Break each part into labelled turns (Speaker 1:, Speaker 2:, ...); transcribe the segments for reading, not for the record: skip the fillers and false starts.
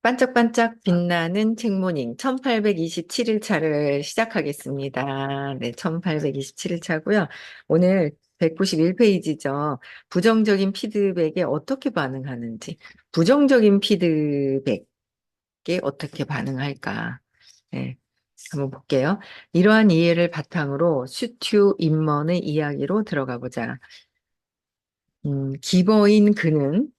Speaker 1: 반짝반짝 빛나는 책모닝 1827일 차를 시작하겠습니다. 네, 1827일 차고요. 오늘 191페이지죠. 부정적인 피드백에 어떻게 반응하는지, 부정적인 피드백에 어떻게 반응할까? 네, 한번 볼게요. 이러한 이해를 바탕으로 슈튜 인먼의 이야기로 들어가 보자. 기버인 그는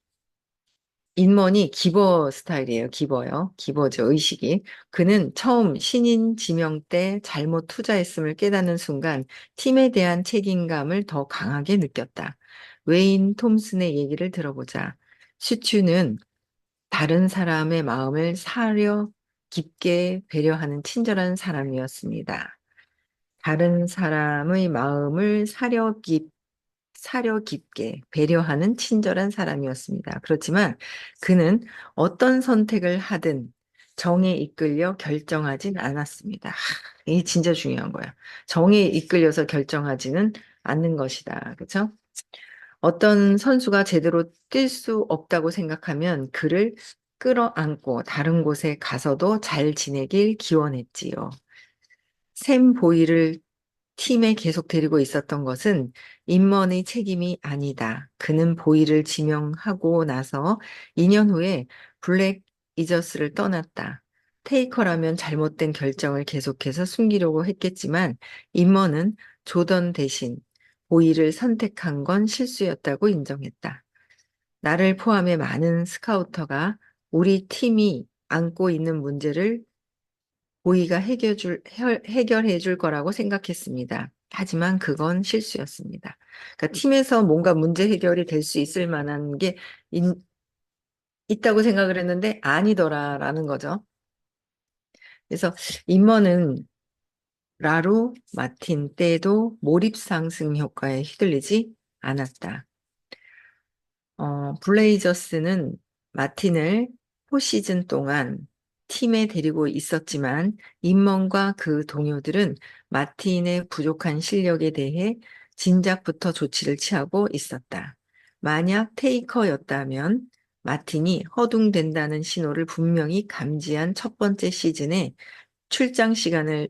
Speaker 1: 인먼이 기버 스타일이에요. 기버요. 기버죠. 의식이. 그는 처음 신인 지명 때 잘못 투자했음을 깨닫는 순간 팀에 대한 책임감을 더 강하게 느꼈다. 웨인 톰슨의 얘기를 들어보자. 슈츠는 다른 사람의 마음을 사려 깊게 배려하는 친절한 사람이었습니다. 다른 사람의 마음을 사려 깊게 배려하는 친절한 사람이었습니다. 그렇지만 그는 어떤 선택을 하든 정에 이끌려 결정하진 않았습니다. 이게 진짜 중요한 거야. 정에 이끌려서 결정하지는 않는 것이다. 그렇죠? 어떤 선수가 제대로 뛸 수 없다고 생각하면 그를 끌어안고 다른 곳에 가서도 잘 지내길 기원했지요. 샘 보이를 팀에 계속 데리고 있었던 것은 임원의 책임이 아니다. 그는 보이를 지명하고 나서 2년 후에 블랙 이저스를 떠났다. 테이커라면 잘못된 결정을 계속해서 숨기려고 했겠지만 임원은 조던 대신 보이를 선택한 건 실수였다고 인정했다. 나를 포함해 많은 스카우터가 우리 팀이 안고 있는 문제를 고의가 해결해 줄 거라고 생각했습니다. 하지만 그건 실수였습니다. 그러니까 팀에서 뭔가 문제 해결이 될 수 있을 만한 게 있다고 생각을 했는데 아니더라라는 거죠. 그래서 임원은 라루 마틴 때도 몰입 상승 효과에 휘둘리지 않았다. 블레이저스는 마틴을 포시즌 동안 팀에 데리고 있었지만 임먼과 그 동료들은 마틴의 부족한 실력에 대해 진작부터 조치를 취하고 있었다. 만약 테이커였다면 마틴이 허둥댄다는 신호를 분명히 감지한 첫 번째 시즌에 출장 시간을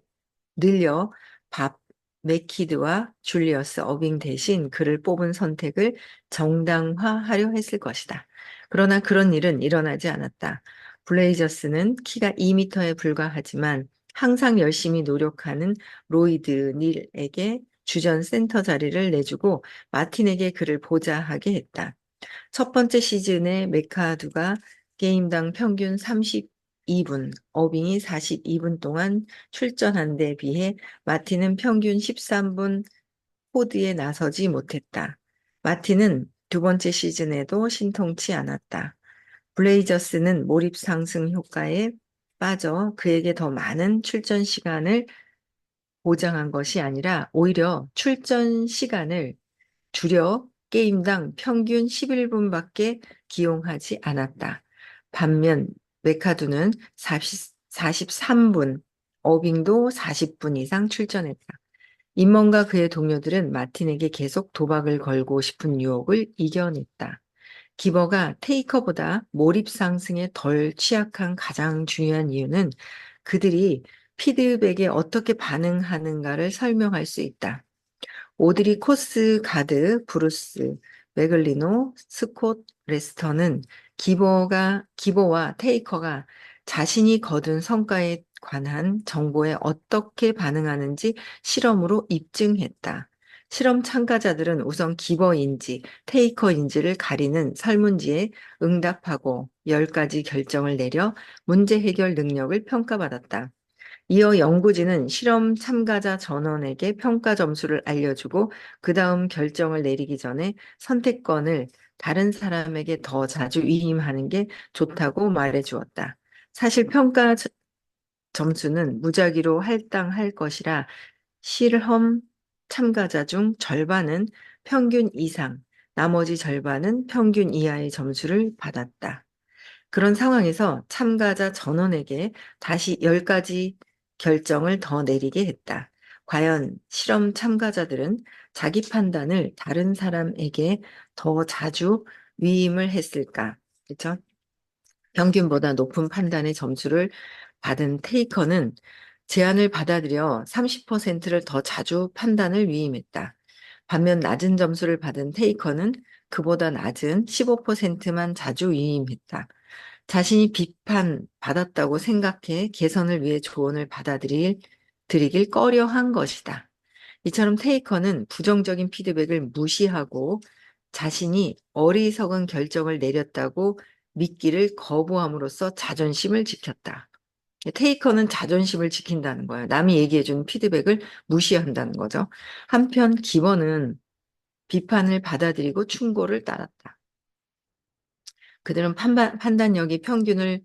Speaker 1: 늘려 밥 맥키드와 줄리어스 어빙 대신 그를 뽑은 선택을 정당화하려 했을 것이다. 그러나 그런 일은 일어나지 않았다. 블레이저스는 키가 2미터에 불과하지만 항상 열심히 노력하는 로이드 닐에게 주전 센터 자리를 내주고 마틴에게 그를 보좌하게 했다. 첫 번째 시즌에 메카두가 게임당 평균 32분, 어빙이 42분 동안 출전한 데 비해 마틴은 평균 13분 코드에 나서지 못했다. 마틴은 두 번째 시즌에도 신통치 않았다. 블레이저스는 몰입 상승 효과에 빠져 그에게 더 많은 출전 시간을 보장한 것이 아니라 오히려 출전 시간을 줄여 게임당 평균 11분밖에 기용하지 않았다. 반면 메카두는 43분, 어빙도 40분 이상 출전했다. 임먼과 그의 동료들은 마틴에게 계속 도박을 걸고 싶은 유혹을 이겨냈다. 기버가 테이커보다 몰입 상승에 덜 취약한 가장 중요한 이유는 그들이 피드백에 어떻게 반응하는가를 설명할 수 있다. 오드리 코스 가드, 브루스, 메글리노, 스콧 레스터는 기버와 테이커가 자신이 거둔 성과에 관한 정보에 어떻게 반응하는지 실험으로 입증했다. 실험 참가자들은 우선 기버인지 테이커인지를 가리는 설문지에 응답하고 10가지 결정을 내려 문제 해결 능력을 평가받았다. 이어 연구진은 실험 참가자 전원에게 평가 점수를 알려주고 그 다음 결정을 내리기 전에 선택권을 다른 사람에게 더 자주 위임하는 게 좋다고 말해 주었다. 사실 평가 점수는 무작위로 할당할 것이라 실험 참가자 중 절반은 평균 이상, 나머지 절반은 평균 이하의 점수를 받았다. 그런 상황에서 참가자 전원에게 다시 10가지 결정을 더 내리게 했다. 과연 실험 참가자들은 자기 판단을 다른 사람에게 더 자주 위임을 했을까? 그렇죠? 평균보다 높은 판단의 점수를 받은 테이커는 제안을 받아들여 30%를 더 자주 판단을 위임했다. 반면 낮은 점수를 받은 테이커는 그보다 낮은 15%만 자주 위임했다. 자신이 비판받았다고 생각해 개선을 위해 조언을 드리길 꺼려한 것이다. 이처럼 테이커는 부정적인 피드백을 무시하고 자신이 어리석은 결정을 내렸다고 믿기를 거부함으로써 자존심을 지켰다. 테이커는 자존심을 지킨다는 거예요. 남이 얘기해준 피드백을 무시한다는 거죠. 한편 기버는 비판을 받아들이고 충고를 따랐다. 그들은 판단력이 평균을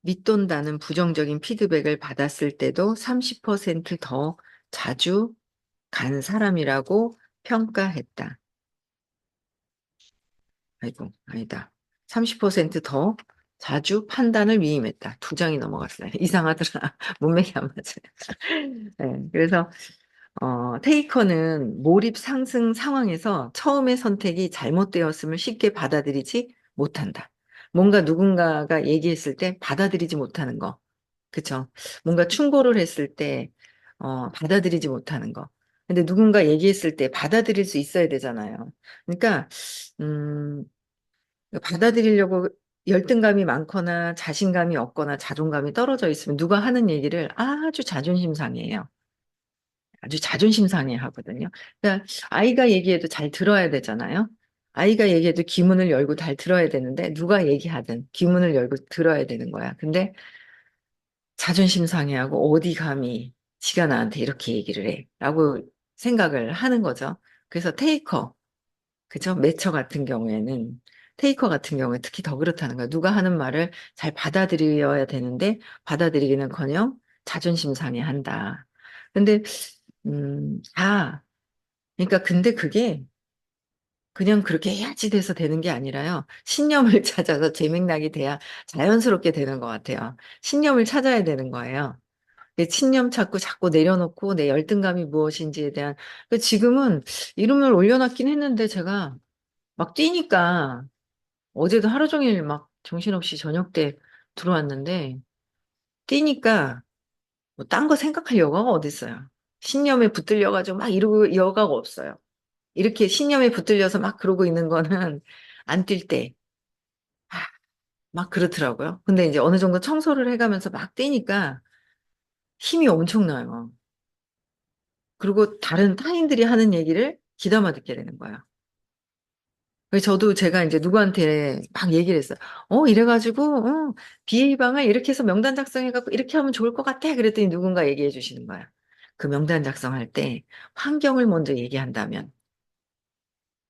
Speaker 1: 밑돈다는 부정적인 피드백을 받았을 때도 30%더 자주 간 사람이라고 평가했다. 아이고, 아니다. 30%더 자주 판단을 위임했다. 두 장이 넘어갔어요. 이상하더라. 문맥이 안 맞아요. 네, 그래서 테이커는 몰입 상승 상황에서 처음의 선택이 잘못되었음을 쉽게 받아들이지 못한다. 뭔가 누군가가 얘기했을 때 받아들이지 못하는 거. 그쵸? 뭔가 충고를 했을 때, 받아들이지 못하는 거. 근데 누군가 얘기했을 때 받아들일 수 있어야 되잖아요. 그러니까, 음, 받아들이려고 열등감이 많거나 자신감이 없거나 자존감이 떨어져 있으면 누가 하는 얘기를 아주 자존심 상해요. 아주 자존심 상해 하거든요. 그러니까 아이가 얘기해도 잘 들어야 되잖아요. 아이가 얘기해도 귀문을 열고 잘 들어야 되는데 누가 얘기하든 귀문을 열고 들어야 되는 거야. 근데 자존심 상해하고 어디 감히 지가 나한테 이렇게 얘기를 해. 라고 생각을 하는 거죠. 그래서 그죠? 테이커 같은 경우에 특히 더 그렇다는 거야. 누가 하는 말을 잘 받아들여야 되는데 받아들이기는커녕 자존심 상해한다. 근데 그러니까 근데 그게 그냥 그렇게 해야지 돼서 되는 게 아니라요. 신념을 찾아서 제맥락이 돼야 자연스럽게 되는 것 같아요. 신념을 찾아야 되는 거예요. 내 신념 찾고 자꾸 내려놓고 내 열등감이 무엇인지에 대한 지금은 이름을 올려놨긴 했는데 제가 막 뛰니까 어제도 하루 종일 막 정신없이 저녁 때 들어왔는데 뛰니까 뭐 딴 거 생각할 여가가 어딨어요. 신념에 붙들려가지고 막 이러고 여가가 없어요. 이렇게 신념에 붙들려서 막 그러고 있는 거는 안 뛸 때, 막 그렇더라고요. 근데 이제 어느 정도 청소를 해가면서 막 뛰니까 힘이 엄청나요. 그리고 다른 타인들이 하는 얘기를 귀담아 듣게 되는 거예요. 그래서 저도 제가 이제 누구한테 막 얘기를 했어요. 이래가지고, BA방을 이렇게 해서 명단 작성해갖고 이렇게 하면 좋을 것 같아. 그랬더니 누군가 얘기해 주시는 거야. 그 명단 작성할 때 환경을 먼저 얘기한다면.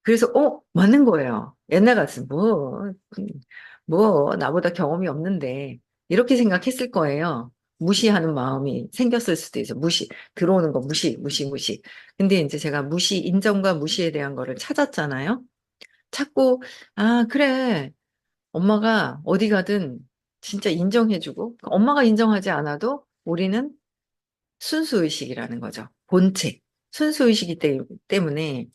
Speaker 1: 그래서, 맞는 거예요. 옛날 같으면, 나보다 경험이 없는데, 이렇게 생각했을 거예요. 무시하는 마음이 생겼을 수도 있어. 들어오는 거 무시. 근데 이제 제가 인정과 무시에 대한 거를 찾았잖아요. 찾고, 그래. 엄마가 어디 가든 진짜 인정해주고, 엄마가 인정하지 않아도 우리는 순수의식이라는 거죠. 본체. 순수의식이 때문에,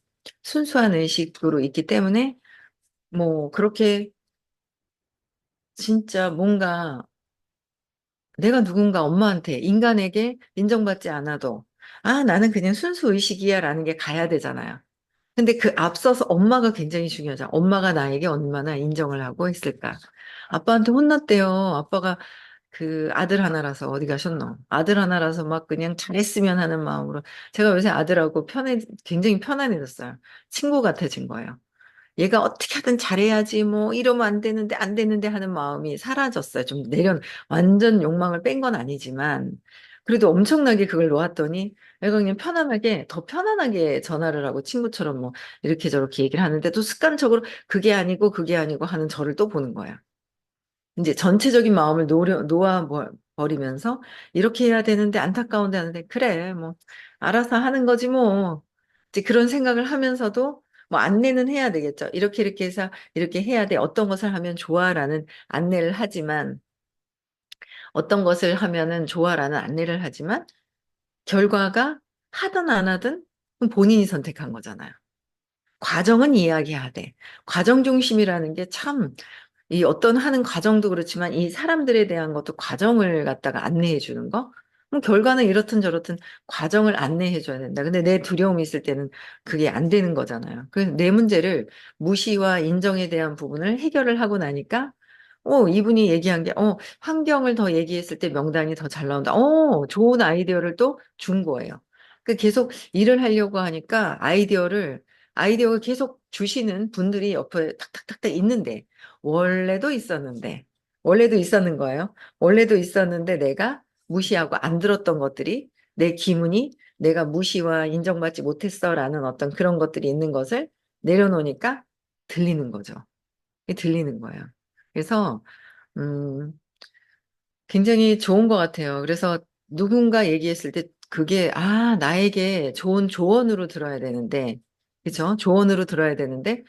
Speaker 1: 순수한 의식으로 있기 때문에, 뭐, 그렇게 진짜 뭔가 내가 누군가 엄마한테, 인간에게 인정받지 않아도, 나는 그냥 순수의식이야 라는 게 가야 되잖아요. 근데 그 앞서서 엄마가 굉장히 중요하죠. 엄마가 나에게 얼마나 인정을 하고 있을까. 아빠한테 혼났대요. 아빠가 그 아들 하나라서 어디 가셨노? 아들 하나라서 막 그냥 잘했으면 하는 마음으로. 제가 요새 아들하고 굉장히 편안해졌어요. 친구 같아진 거예요. 얘가 어떻게 하든 잘해야지 뭐 이러면 안 되는데 하는 마음이 사라졌어요. 완전 욕망을 뺀 건 아니지만 그래도 엄청나게 그걸 놓았더니 얘가 그냥 더 편안하게 전화를 하고 친구처럼 뭐 이렇게 저렇게 얘기를 하는데 또 습관적으로 그게 아니고 하는 저를 또 보는 거야. 이제 전체적인 마음을 놓아버리면서 이렇게 해야 되는데 안타까운데 하는데 그래 뭐 알아서 하는 거지 뭐 이제 그런 생각을 하면서도 뭐 안내는 해야 되겠죠. 이렇게 해서 이렇게 해야 돼. 어떤 것을 하면 좋아라는 안내를 하지만 어떤 것을 하면은 좋아라는 안내를 하지만 결과가 하든 안 하든 본인이 선택한 거잖아요. 과정은 이야기하되 과정 중심이라는 게참 이 어떤 하는 과정도 그렇지만 이 사람들에 대한 것도 과정을 갖다가 안내해 주는 거? 그럼 결과는 이렇든 저렇든 과정을 안내해 줘야 된다. 근데 내 두려움이 있을 때는 그게 안 되는 거잖아요. 그래서 내 문제를 무시와 인정에 대한 부분을 해결을 하고 나니까 이분이 얘기한 게, 환경을 더 얘기했을 때 명단이 더 잘 나온다. 좋은 아이디어를 또 준 거예요. 그 계속 일을 하려고 하니까 아이디어가 계속 주시는 분들이 옆에 탁탁탁탁 있는데, 원래도 있었는데, 원래도 있었는 거예요. 원래도 있었는데 내가 무시하고 안 들었던 것들이 내 기문이 내가 무시와 인정받지 못했어라는 어떤 그런 것들이 있는 것을 내려놓으니까 들리는 거죠. 들리는 거예요. 그래서 음, 굉장히 좋은 것 같아요. 그래서 누군가 얘기했을 때 그게, 나에게 좋은 조언으로 들어야 되는데, 그죠? 조언으로 들어야 되는데,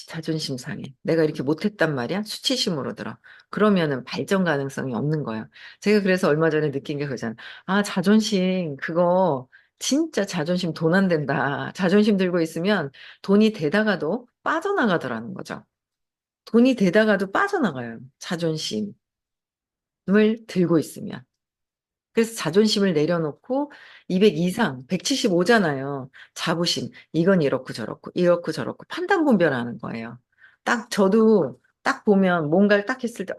Speaker 1: 자존심 상해. 내가 이렇게 못했단 말이야? 수치심으로 들어. 그러면은 발전 가능성이 없는 거예요. 제가 그래서 얼마 전에 느낀 게 그거잖아요. 자존심, 그거, 진짜 자존심 돈 안 된다. 자존심 들고 있으면 돈이 되다가도 빠져나가더라는 거죠. 돈이 되다가도 빠져나가요. 자존심을 들고 있으면. 그래서 자존심을 내려놓고 200 이상, 175잖아요. 자부심. 이건 이렇고 저렇고, 이렇고 저렇고 판단 분별하는 거예요. 딱 저도 딱 보면 뭔가를 딱 했을 때,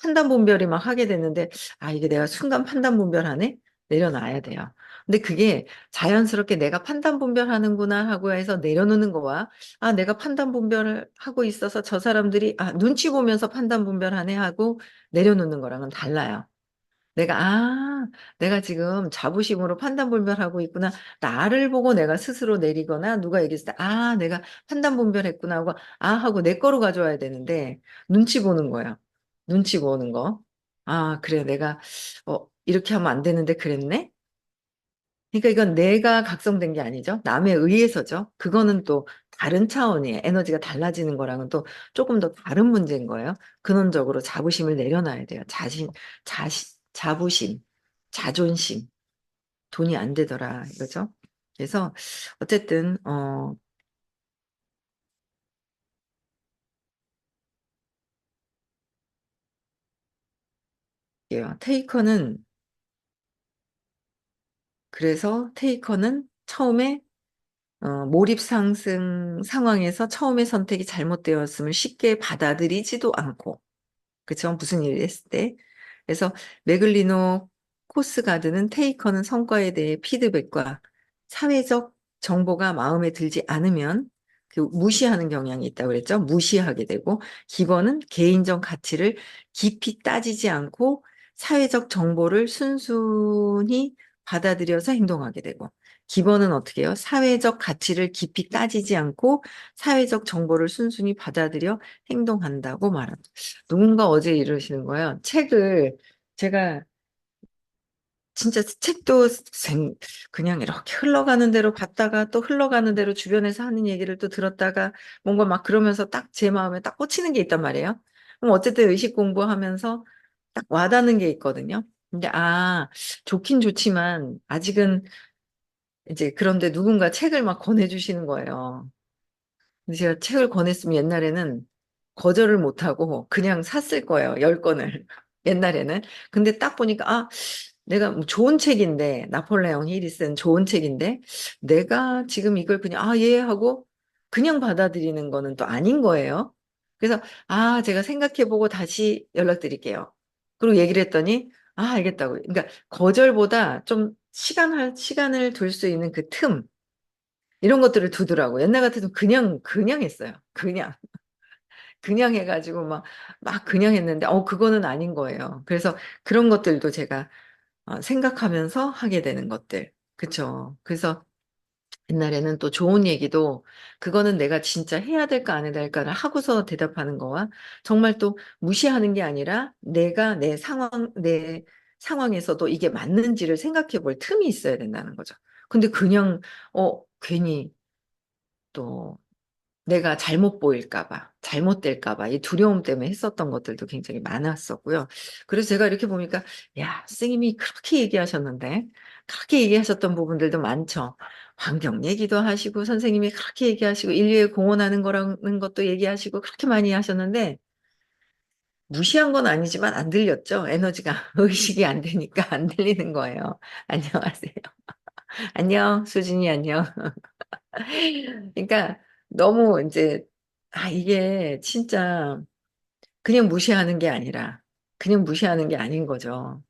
Speaker 1: 판단 분별이 막 하게 되는데, 이게 내가 순간 판단 분별하네? 내려놔야 돼요. 근데 그게 자연스럽게 내가 판단 분별하는구나 하고 해서 내려놓는 거와, 내가 판단 분별을 하고 있어서 저 사람들이, 눈치 보면서 판단 분별하네 하고 내려놓는 거랑은 달라요. 내가, 내가 지금 자부심으로 판단분별하고 있구나. 나를 보고 내가 스스로 내리거나 누가 얘기했을 때, 내가 판단분별했구나 하고, 하고 내 거로 가져와야 되는데, 눈치 보는 거야. 눈치 보는 거. 그래. 내가, 이렇게 하면 안 되는데 그랬네? 그러니까 이건 내가 각성된 게 아니죠. 남에 의해서죠. 그거는 또 다른 차원이에요. 에너지가 달라지는 거랑은 또 조금 더 다른 문제인 거예요. 근원적으로 자부심을 내려놔야 돼요. 자부심, 자존심, 돈이 안 되더라. 이거죠. 그래서 어쨌든, 테이커는, 그래서 테이커는 처음에 몰입 상승 상황에서 처음에 선택이 잘못되었음을 쉽게 받아들이지도 않고, 그쵸? 무슨 일을 했을 때. 그래서 메글리노 코스가드는 테이커는 성과에 대해 피드백과 사회적 정보가 마음에 들지 않으면 그 무시하는 경향이 있다고 그랬죠. 무시하게 되고 기본은 개인적 가치를 깊이 따지지 않고 사회적 정보를 순순히 받아들여서 행동하게 되고 기본은 어떻게 해요? 사회적 가치를 깊이 따지지 않고 사회적 정보를 순순히 받아들여 행동한다고 말합니다. 누군가 어제 이러시는 거예요. 제가 진짜 책도 그냥 이렇게 흘러가는 대로 봤다가 또 흘러가는 대로 주변에서 하는 얘기를 또 들었다가 뭔가 막 그러면서 딱 제 마음에 딱 꽂히는 게 있단 말이에요. 그럼 어쨌든 의식 공부하면서 딱 와닿는 게 있거든요. 근데 좋긴 좋지만 아직은 이제 그런데 누군가 책을 막 권해주시는 거예요. 근데 제가 책을 권했으면 옛날에는 거절을 못하고 그냥 샀을 거예요. 10권을. 옛날에는. 근데 딱 보니까, 내가 뭐 좋은 책인데, 나폴레옹 힐이 쓴 좋은 책인데, 내가 지금 이걸 그냥, 예, 하고 그냥 받아들이는 거는 또 아닌 거예요. 그래서, 제가 생각해보고 다시 연락드릴게요. 그리고 얘기를 했더니, 알겠다고. 그러니까 거절보다 좀 시간을 둘 수 있는 그 틈, 이런 것들을 두더라고. 옛날 같아도 그냥 했어요. 그냥 해가지고 막 그냥 했는데, 그거는 아닌 거예요. 그래서 그런 것들도 제가 생각하면서 하게 되는 것들. 그쵸. 그래서 옛날에는 또 좋은 얘기도 그거는 내가 진짜 해야 될까 안 해야 될까를 하고서 대답하는 거와 정말 또 무시하는 게 아니라 내가 내 상황에서도 이게 맞는지를 생각해 볼 틈이 있어야 된다는 거죠. 근데 그냥, 괜히 또 내가 잘못 보일까 봐, 잘못될까 봐, 이 두려움 때문에 했었던 것들도 굉장히 많았었고요. 그래서 제가 이렇게 보니까, 야, 선생님이 그렇게 얘기하셨는데, 그렇게 얘기하셨던 부분들도 많죠. 환경 얘기도 하시고, 선생님이 그렇게 얘기하시고, 인류에 공헌하는 거라는 것도 얘기하시고, 그렇게 많이 하셨는데, 무시한 건 아니지만 안 들렸죠. 에너지가 의식이 안 되니까 안 들리는 거예요. 안녕하세요. 안녕, 수진이 안녕. 그러니까 너무 이제 이게 진짜 그냥 무시하는 게 아니라 그냥 무시하는 게 아닌 거죠.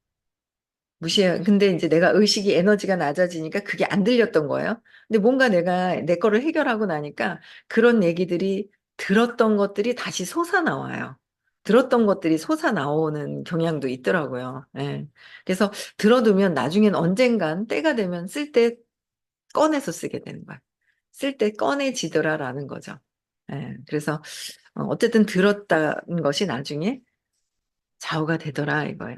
Speaker 1: 무시해. 근데 이제 내가 의식이 에너지가 낮아지니까 그게 안 들렸던 거예요. 근데 뭔가 내가 내 거를 해결하고 나니까 그런 얘기들이 들었던 것들이 다시 솟아나와요. 들었던 것들이 솟아나오는 경향도 있더라고요. 예. 그래서 들어두면 나중엔 언젠간 때가 되면 쓸 때 꺼내서 쓰게 되는 거야. 쓸 때 꺼내지더라라는 거죠. 예. 그래서 어쨌든 들었다는 것이 나중에 좌우가 되더라 이거야.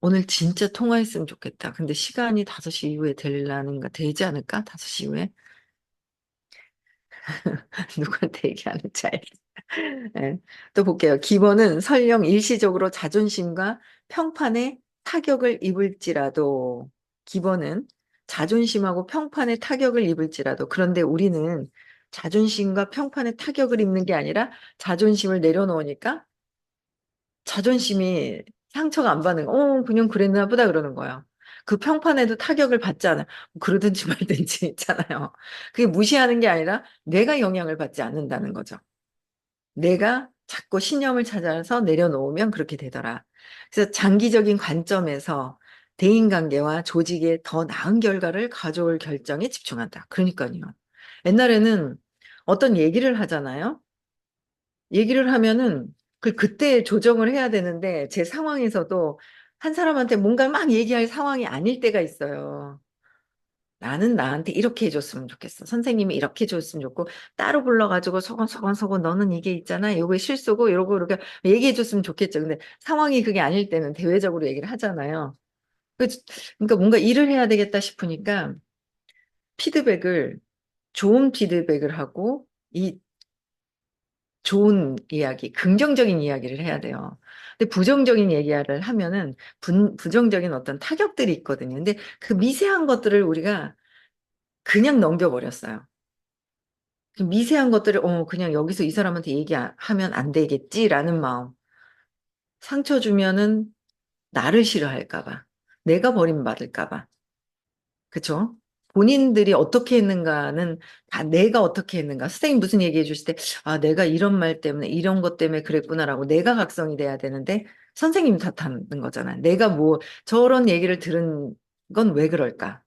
Speaker 1: 오늘 진짜 통화했으면 좋겠다. 근데 시간이 5시 이후에 되지 않을까? 5시 이후에? 누구한테 얘기하는지 알겠어. 네. 또 볼게요. 기본은 설령 일시적으로 자존심과 평판에 타격을 입을지라도, 기본은 자존심하고 평판에 타격을 입을지라도, 그런데 우리는 자존심과 평판에 타격을 입는 게 아니라 자존심을 내려놓으니까 자존심이 상처가 안 받는 거, 그냥 그랬나 보다 그러는 거예요. 그 평판에도 타격을 받지 않아요. 뭐 그러든지 말든지 있잖아요. 그게 무시하는 게 아니라 내가 영향을 받지 않는다는 거죠. 내가 자꾸 신념을 찾아서 내려놓으면 그렇게 되더라. 그래서 장기적인 관점에서 대인관계와 조직에 더 나은 결과를 가져올 결정에 집중한다. 그러니까요. 옛날에는 어떤 얘기를 하잖아요. 얘기를 하면은 그때 조정을 해야 되는데 제 상황에서도 한 사람한테 뭔가 막 얘기할 상황이 아닐 때가 있어요. 나는 나한테 이렇게 해줬으면 좋겠어. 선생님이 이렇게 해줬으면 좋고 따로 불러가지고 소곤소곤소곤 너는 이게 있잖아. 요게 실수고 이러고 이렇게 얘기해줬으면 좋겠죠. 근데 상황이 그게 아닐 때는 대외적으로 얘기를 하잖아요. 그- 그러니까 뭔가 일을 해야 되겠다 싶으니까 피드백을 좋은 피드백을 하고 이 좋은 이야기, 긍정적인 이야기를 해야 돼요. 근데 부정적인 얘기를 하면은 부정적인 어떤 타격들이 있거든요. 근데 그 미세한 것들을 우리가 그냥 넘겨버렸어요. 그 미세한 것들을 그냥 여기서 이 사람한테 얘기하면 안 되겠지라는 마음. 상처 주면은 나를 싫어할까 봐. 내가 버림받을까 봐. 그쵸? 본인들이 어떻게 했는가는 다 내가 어떻게 했는가. 선생님 무슨 얘기해 주실 때, 내가 이런 말 때문에, 이런 것 때문에 그랬구나라고 내가 각성이 돼야 되는데, 선생님이 탓하는 거잖아요. 내가 뭐, 저런 얘기를 들은 건 왜 그럴까?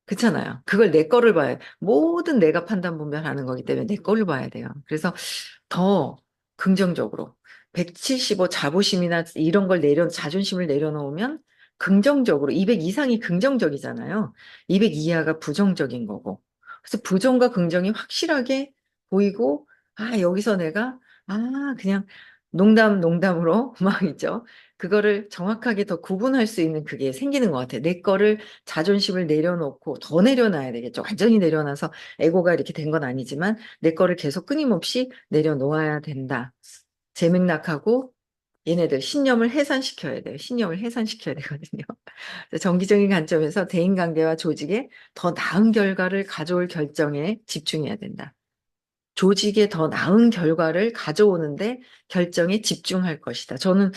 Speaker 1: 그렇잖아요. 그걸 내 거를 봐야, 모든 내가 판단 분별하는 거기 때문에 내 거를 봐야 돼요. 그래서 더 긍정적으로 175 자부심이나 이런 걸 자존심을 내려놓으면 긍정적으로 200 이상이 긍정적이잖아요. 200 이하가 부정적인 거고. 그래서 부정과 긍정이 확실하게 보이고 여기서 내가 그냥 농담으로 막 있죠. 그거를 정확하게 더 구분할 수 있는 그게 생기는 것 같아요. 내 거를 자존심을 내려놓고 더 내려놔야 되겠죠. 완전히 내려놔서 에고가 이렇게 된 건 아니지만 내 거를 계속 끊임없이 내려놓아야 된다. 제 맥락하고 얘네들 신념을 해산시켜야 돼요. 신념을 해산시켜야 되거든요. 그래서 정기적인 관점에서 대인관계와 조직에 더 나은 결과를 가져올 결정에 집중해야 된다. 조직에 더 나은 결과를 가져오는데 결정에 집중할 것이다. 저는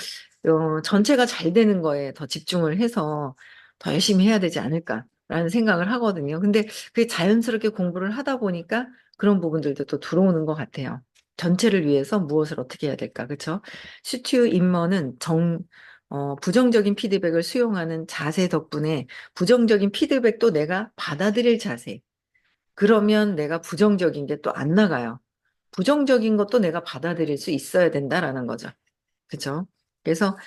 Speaker 1: 전체가 잘 되는 거에 더 집중을 해서 더 열심히 해야 되지 않을까라는 생각을 하거든요. 근데 그게 자연스럽게 공부를 하다 보니까 그런 부분들도 또 들어오는 것 같아요. 전체를 위해서 무엇을 어떻게 해야 될까, 그렇죠? 슈튜 임머는 부정적인 피드백을 수용하는 자세 덕분에 부정적인 피드백도 내가 받아들일 자세. 그러면 내가 부정적인 게 또 안 나가요. 부정적인 것도 내가 받아들일 수 있어야 된다라는 거죠. 그죠? 그래서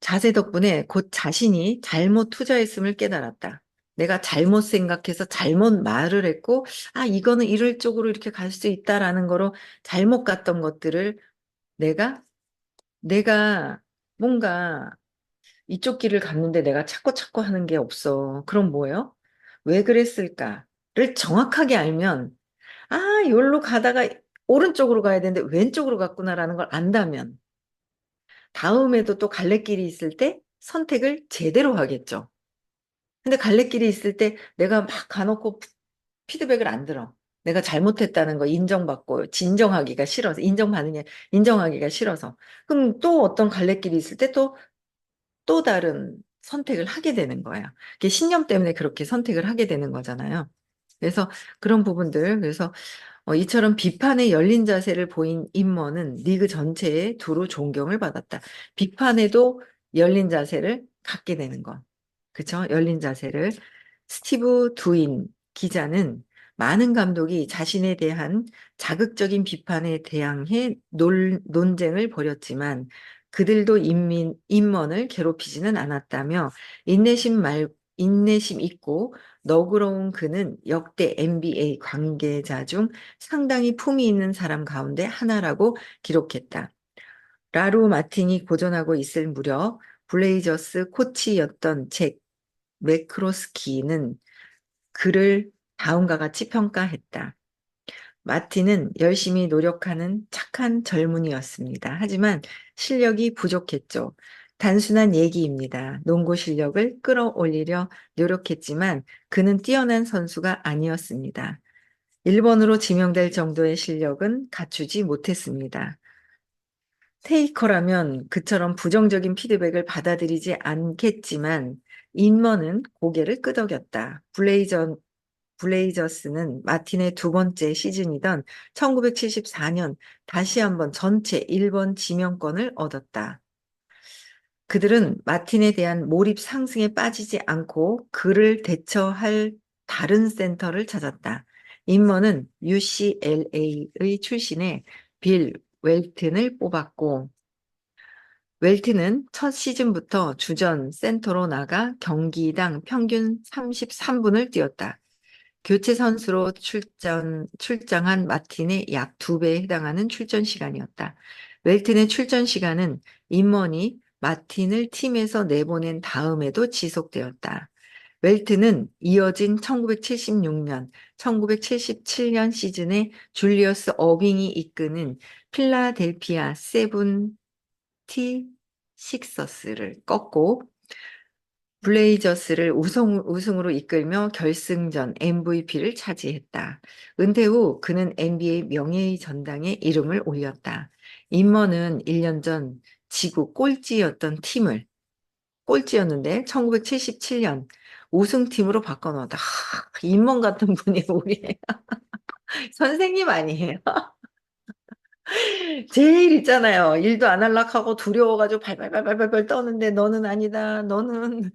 Speaker 1: 자세 덕분에 곧 자신이 잘못 투자했음을 깨달았다. 내가 잘못 생각해서 잘못 말을 했고, 이거는 이럴 쪽으로 이렇게 갈 수 있다라는 거로 잘못 갔던 것들을 내가 뭔가 이쪽 길을 갔는데 내가 찾고 하는 게 없어. 그럼 뭐예요? 왜 그랬을까를 정확하게 알면 여기로 가다가 오른쪽으로 가야 되는데 왼쪽으로 갔구나라는 걸 안다면 다음에도 또 갈래길이 있을 때 선택을 제대로 하겠죠. 근데 갈래길이 있을 때 내가 막 가놓고 피드백을 안 들어. 내가 잘못했다는 거 인정받고 진정하기가 싫어서 인정하기가 싫어서 그럼 또 어떤 갈래길이 있을 때 또 다른 선택을 하게 되는 거야. 그게 신념 때문에 그렇게 선택을 하게 되는 거잖아요. 그래서 그런 부분들 그래서 이처럼 비판에 열린 자세를 보인 임머는 리그 전체에 두루 존경을 받았다. 비판에도 열린 자세를 갖게 되는 거. 그쵸? 열린 자세를. 스티브 두인 기자는 많은 감독이 자신에 대한 자극적인 비판에 대항해 논쟁을 벌였지만 그들도 임원을 괴롭히지는 않았다며 인내심 있고 너그러운 그는 역대 NBA 관계자 중 상당히 품이 있는 사람 가운데 하나라고 기록했다. 라루 마틴이 고전하고 있을 무렵 블레이저스 코치였던 잭 매크로스키는 그를 다음과 같이 평가했다. 마틴은 열심히 노력하는 착한 젊은이였습니다. 하지만 실력이 부족했죠. 단순한 얘기입니다. 농구 실력을 끌어올리려 노력했지만 그는 뛰어난 선수가 아니었습니다. 1번으로 지명될 정도의 실력은 갖추지 못했습니다. 테이커라면 그처럼 부정적인 피드백을 받아들이지 않겠지만 인먼은 고개를 끄덕였다. 블레이저스는 마틴의 두 번째 시즌이던 1974년 다시 한번 전체 1번 지명권을 얻었다. 그들은 마틴에 대한 몰입 상승에 빠지지 않고 그를 대처할 다른 센터를 찾았다. 임머는 UCLA의 출신의 빌 웰튼을 뽑았고 웰튼은 첫 시즌부터 주전 센터로 나가 경기당 평균 33분을 뛰었다. 교체 선수로 출장한 마틴의 약 2배에 해당하는 출전 시간이었다. 웰튼의 출전 시간은 임원이 마틴을 팀에서 내보낸 다음에도 지속되었다. 웰트는 이어진 1976년, 1977년 시즌에 줄리어스 어빙이 이끄는 필라델피아 세븐티식서스를 꺾고 블레이저스를 우승으로 이끌며 결승전 MVP를 차지했다. 은퇴 후 그는 NBA 명예의 전당에 이름을 올렸다. 임머는 1년 전 지구 꼴찌였는데 1977년 우승팀으로 바꿔놓았다. 임원 같은 분이 우리 선생님 아니에요? 제일 있잖아요. 일도 안 할락하고 두려워가지고 발발발발발 떠는데 너는 아니다. 너는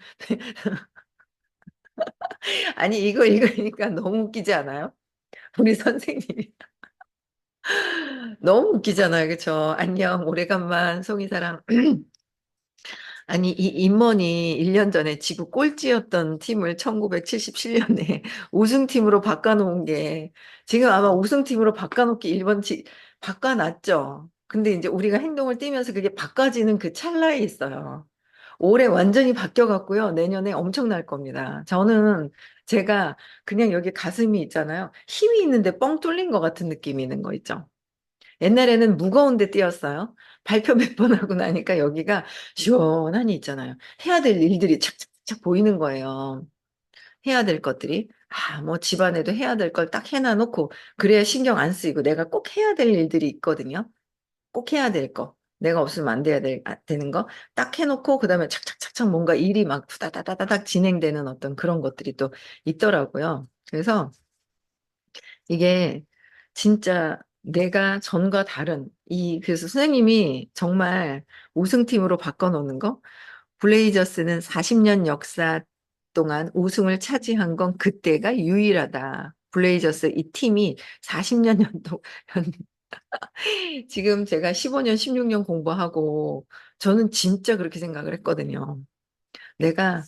Speaker 1: 아니 이거 읽으니까 너무 웃기지 않아요? 우리 선생님이 너무 웃기잖아요. 그쵸? 안녕 오래간만 송이사랑 아니, 이 임원이 1년 전에 지구 꼴찌였던 팀을 1977년에 우승팀으로 바꿔놓은 게, 지금 아마 우승팀으로 바꿔놓기 바꿔놨죠. 근데 이제 우리가 행동을 띄면서 그게 바꿔지는 그 찰나에 있어요. 올해 완전히 바뀌어갖고요. 내년에 엄청날 겁니다. 제가 그냥 여기 가슴이 있잖아요. 힘이 있는데 뻥 뚫린 것 같은 느낌이 있는 거 있죠. 옛날에는 무거운데 뛰었어요. 발표 몇 번 하고 나니까 여기가 시원하니 있잖아요. 해야 될 일들이 착착착 보이는 거예요. 해야 될 것들이. 뭐 집안에도 해야 될 걸 딱 해놔놓고 그래야 신경 안 쓰이고 내가 꼭 해야 될 일들이 있거든요. 꼭 해야 될 거. 내가 없으면 안 되는 거 딱 해놓고 그다음에 착착착착 뭔가 일이 막 후다다다닥 진행되는 어떤 그런 것들이 또 있더라고요. 그래서 이게 진짜 내가 전과 다른 그래서 선생님이 정말 우승팀으로 바꿔놓는 거 블레이저스는 40년 역사 동안 우승을 차지한 건 그때가 유일하다. 블레이저스 이 팀이 40년 동안 지금 제가 15년, 16년 공부하고 저는 진짜 그렇게 생각을 했거든요. 내가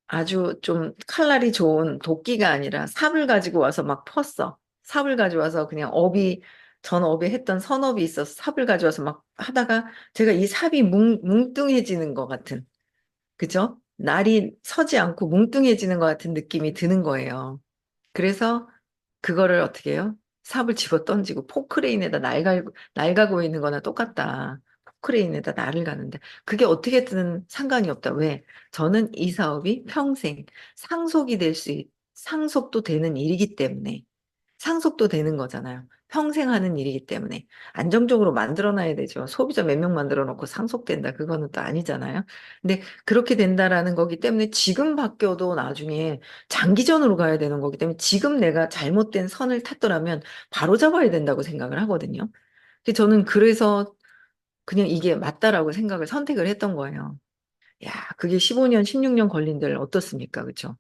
Speaker 1: 아주 좀 칼날이 좋은 도끼가 아니라 삽을 가지고 와서 막 펐어. 삽을 가져와서 그냥 전 업에 했던 선업이 있어서 삽을 가져와서 막 하다가 제가 이 삽이 뭉뚱해지는 것 같은, 그죠? 날이 서지 않고 뭉뚱해지는 것 같은 느낌이 드는 거예요. 그래서 그거를 어떻게 해요? 삽을 집어 던지고 포크레인에다 낡아고 있는 거나 똑같다. 포크레인에다 날을 가는데 그게 어떻게든 상관이 없다. 왜? 저는 이 사업이 평생 상속도 되는 일이기 때문에 상속도 되는 거잖아요. 평생 하는 일이기 때문에 안정적으로 만들어놔야 되죠. 소비자 몇 명 만들어 놓고 상속된다. 그거는 또 아니잖아요. 근데 그렇게 된다라는 거기 때문에 지금 바뀌어도 나중에 장기전으로 가야 되는 거기 때문에 지금 내가 잘못된 선을 탔더라면 바로 잡아야 된다고 생각을 하거든요. 저는 그래서 그냥 이게 맞다라고 생각을 선택을 했던 거예요. 야, 그게 15년, 16년 걸린들 어떻습니까? 그쵸?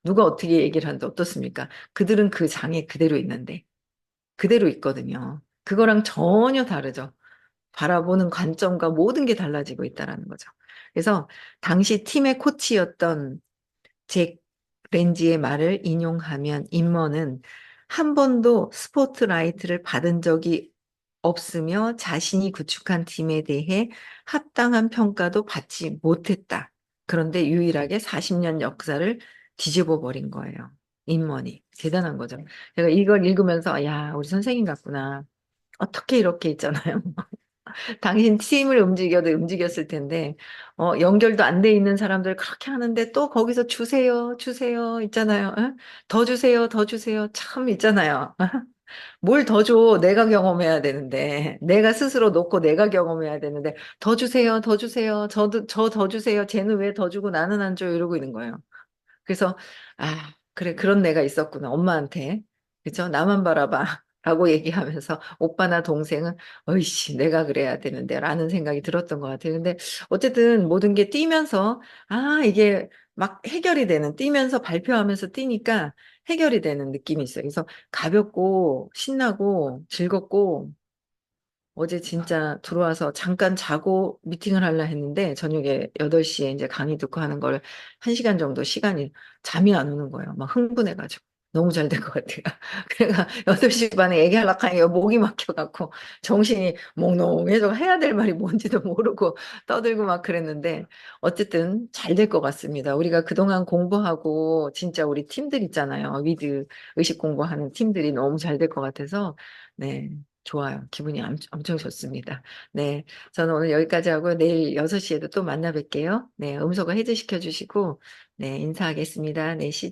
Speaker 1: 누가 어떻게 얘기를 하는데 어떻습니까? 그들은 그 장에 그대로 있는데. 그대로 있거든요. 그거랑 전혀 다르죠. 바라보는 관점과 모든 게 달라지고 있다라는 거죠. 그래서 당시 팀의 코치였던 잭 렌지의 말을 인용하면 임머는 한 번도 스포트라이트를 받은 적이 없으며 자신이 구축한 팀에 대해 합당한 평가도 받지 못했다. 그런데 유일하게 40년 역사를 뒤집어 버린 거예요. 임머니. 대단한 거죠. 제가 이걸 읽으면서, 야, 우리 선생님 같구나. 어떻게 이렇게 있잖아요. 당신 팀을 움직여도 움직였을 텐데, 연결도 안 돼 있는 사람들 그렇게 하는데 또 거기서 주세요, 주세요, 있잖아요. 어? 더 주세요, 더 주세요. 참 있잖아요. 뭘 더 줘? 내가 경험해야 되는데, 내가 스스로 놓고 내가 경험해야 되는데, 더 주세요, 더 주세요, 저 더 주세요. 쟤는 왜 더 주고 나는 안 줘요? 이러고 있는 거예요. 그래서, 아, 그래, 그런 내가 있었구나, 엄마한테. 그죠? 나만 바라봐. 라고 얘기하면서, 오빠나 동생은, 어이씨, 내가 그래야 되는데, 라는 생각이 들었던 것 같아요. 근데, 어쨌든, 모든 게 뛰면서, 아, 이게 막 해결이 되는, 뛰면서 발표하면서 뛰니까 해결이 되는 느낌이 있어요. 그래서 가볍고, 신나고, 즐겁고, 어제 진짜 들어와서 잠깐 자고 미팅을 하려 했는데 저녁에 8시에 이제 강의 듣고 하는 걸 1시간 정도 시간이 잠이 안 오는 거예요. 막 흥분해가지고. 너무 잘 된 것 같아요. 그래가 8시 반에 얘기하려고 하니까 목이 막혀갖고 정신이 몽롱해서 해야 될 말이 뭔지도 모르고 떠들고 막 그랬는데 어쨌든 잘 될 것 같습니다. 우리가 그동안 공부하고 진짜 우리 팀들 있잖아요. 위드 의식 공부하는 팀들이 너무 잘 될 것 같아서 네. 좋아요. 기분이 엄청 좋습니다. 네. 저는 오늘 여기까지 하고 내일 6시에도 또 만나 뵐게요. 네. 음소거 해제시켜 주시고, 네. 인사하겠습니다. 네.